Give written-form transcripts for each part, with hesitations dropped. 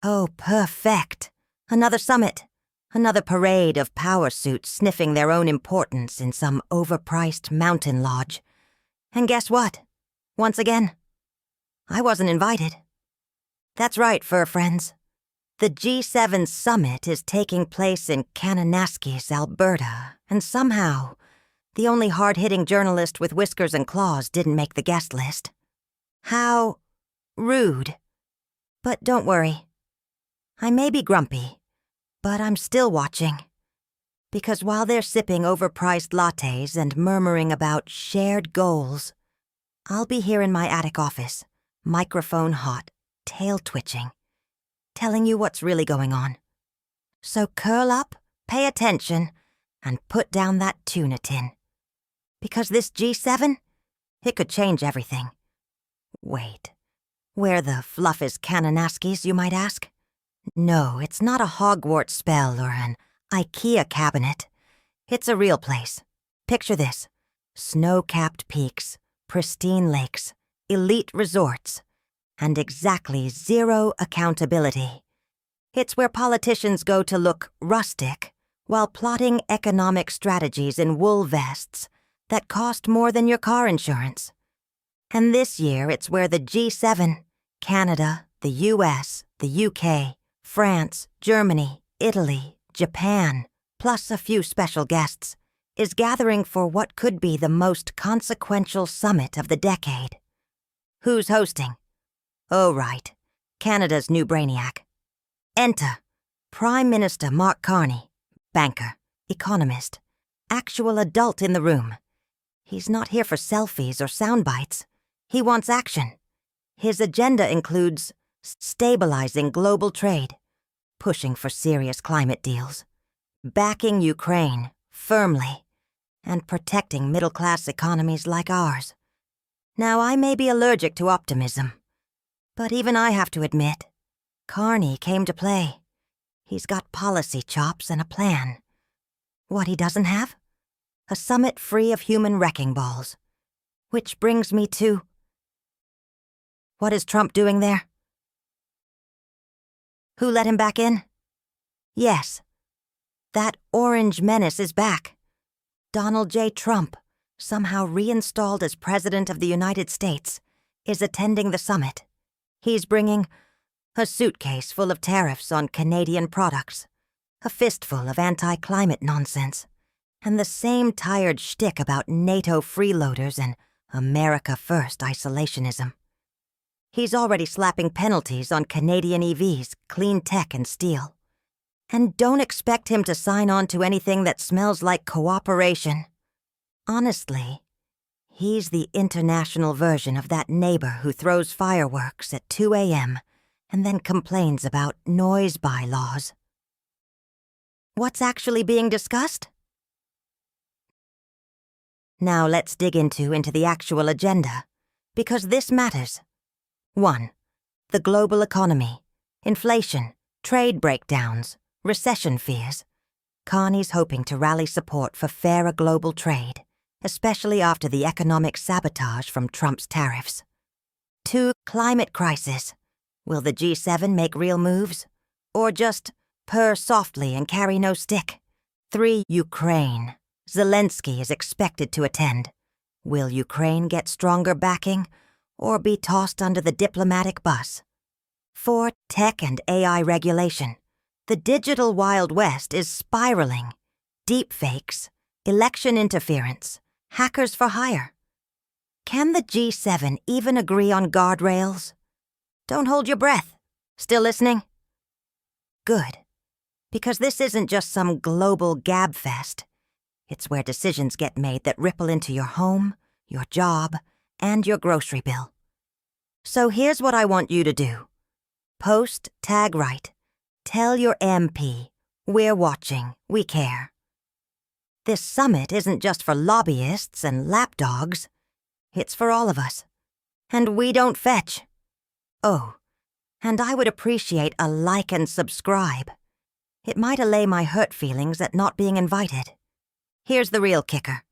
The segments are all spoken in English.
Oh, perfect. Another summit. Another parade of power suits sniffing their own importance in some overpriced mountain lodge. And guess what? Once again, I wasn't invited. That's right, fur friends. The G7 summit is taking place in Kananaskis, Alberta, and somehow, the only hard-hitting journalist with whiskers and claws didn't make the guest list. How rude. But don't worry. I may be grumpy, but I'm still watching. Because while they're sipping overpriced lattes and murmuring about shared goals, I'll be here in my attic office, microphone hot, tail twitching, telling you what's really going on. So curl up, pay attention, and put down that tuna tin. Because this G7, it could change everything. Wait, where the fluff is Kananaskis, you might ask? No, it's not a Hogwarts spell or an IKEA cabinet. It's a real place. Picture this. Snow-capped peaks, pristine lakes, elite resorts, and exactly zero accountability. It's where politicians go to look rustic while plotting economic strategies in wool vests that cost more than your car insurance. And this year it's where the G7, Canada, the US, the UK, France, Germany, Italy, Japan, plus a few special guests, is gathering for what could be the most consequential summit of the decade. Who's hosting? Oh, right, Canada's new brainiac. Enter Prime Minister Mark Carney, banker, economist, actual adult in the room. He's not here for selfies or sound bites. He wants action. His agenda includes stabilizing global trade, pushing for serious climate deals, backing Ukraine firmly, and protecting middle-class economies like ours. Now, I may be allergic to optimism, but even I have to admit, Carney came to play. He's got policy chops and a plan. What he doesn't have? A summit free of human wrecking balls. Which brings me to... What is Trump doing there? Who let him back in? Yes, that orange menace is back. Donald J. Trump, somehow reinstalled as President of the United States, is attending the summit. He's bringing a suitcase full of tariffs on Canadian products, a fistful of anti-climate nonsense, and the same tired shtick about NATO freeloaders and America First isolationism. He's already slapping penalties on Canadian EVs, clean tech, and steel. And don't expect him to sign on to anything that smells like cooperation. Honestly, he's the international version of that neighbor who throws fireworks at 2 a.m. and then complains about noise bylaws. What's actually being discussed? Now let's dig into the actual agenda, because this matters. 1. The global economy, inflation, trade breakdowns, recession fears. Carney's hoping to rally support for fairer global trade, especially after the economic sabotage from Trump's tariffs. 2. Climate crisis. Will the G7 make real moves? Or just purr softly and carry no stick? 3. Ukraine. Zelensky is expected to attend. Will Ukraine get stronger backing, or be tossed under the diplomatic bus? 4. Tech and AI regulation. The digital Wild West is spiraling. Deepfakes, election interference, hackers for hire. Can the G7 even agree on guardrails? Don't hold your breath. Still listening? Good. Because this isn't just some global gabfest. It's where decisions get made that ripple into your home, your job, and your grocery bill. So here's what I want you to do. Post, tag right. Tell your MP, we're watching, we care. This summit isn't just for lobbyists and lapdogs. It's for all of us. And we don't fetch. Oh, and I would appreciate a like and subscribe. It might allay my hurt feelings at not being invited. Here's the real kicker.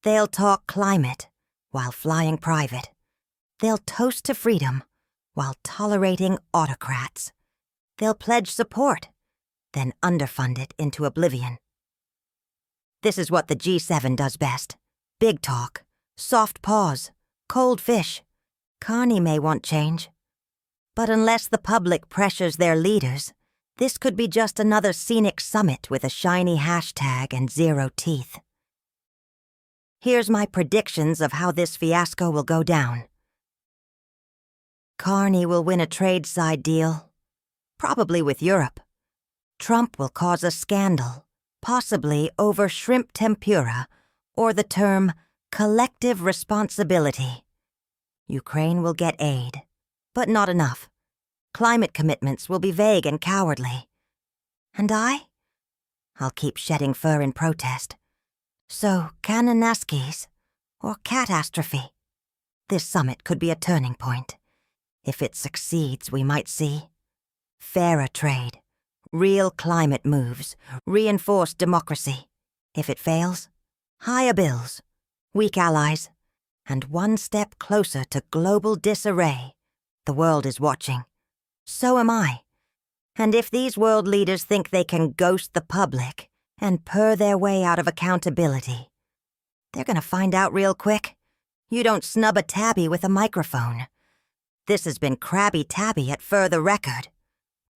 They'll talk climate while flying private. They'll toast to freedom while tolerating autocrats. They'll pledge support, then underfund it into oblivion. This is what the G7 does best. Big talk, soft pause, cold fish. Carney may want change. But unless the public pressures their leaders, this could be just another scenic summit with a shiny hashtag and 0 teeth. Here's my predictions of how this fiasco will go down. Carney will win a trade side deal, probably with Europe. Trump will cause a scandal, possibly over shrimp tempura or the term collective responsibility. Ukraine will get aid, but not enough. Climate commitments will be vague and cowardly. And I'll keep shedding fur in protest. So, Kananaskis, or catastrophe. This summit could be a turning point. If it succeeds, we might see fairer trade, real climate moves, reinforced democracy. If it fails, higher bills, weak allies, and one step closer to global disarray. The world is watching. So am I. And if these world leaders think they can ghost the public and purr their way out of accountability, they're gonna find out real quick. You don't snub a tabby with a microphone. This has been Crabby Tabby at Fur the Record,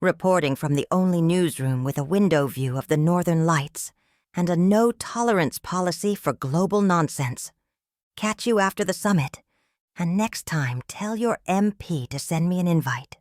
reporting from the only newsroom with a window view of the Northern Lights and a no-tolerance policy for global nonsense. Catch you after the summit, and next time tell your MP to send me an invite.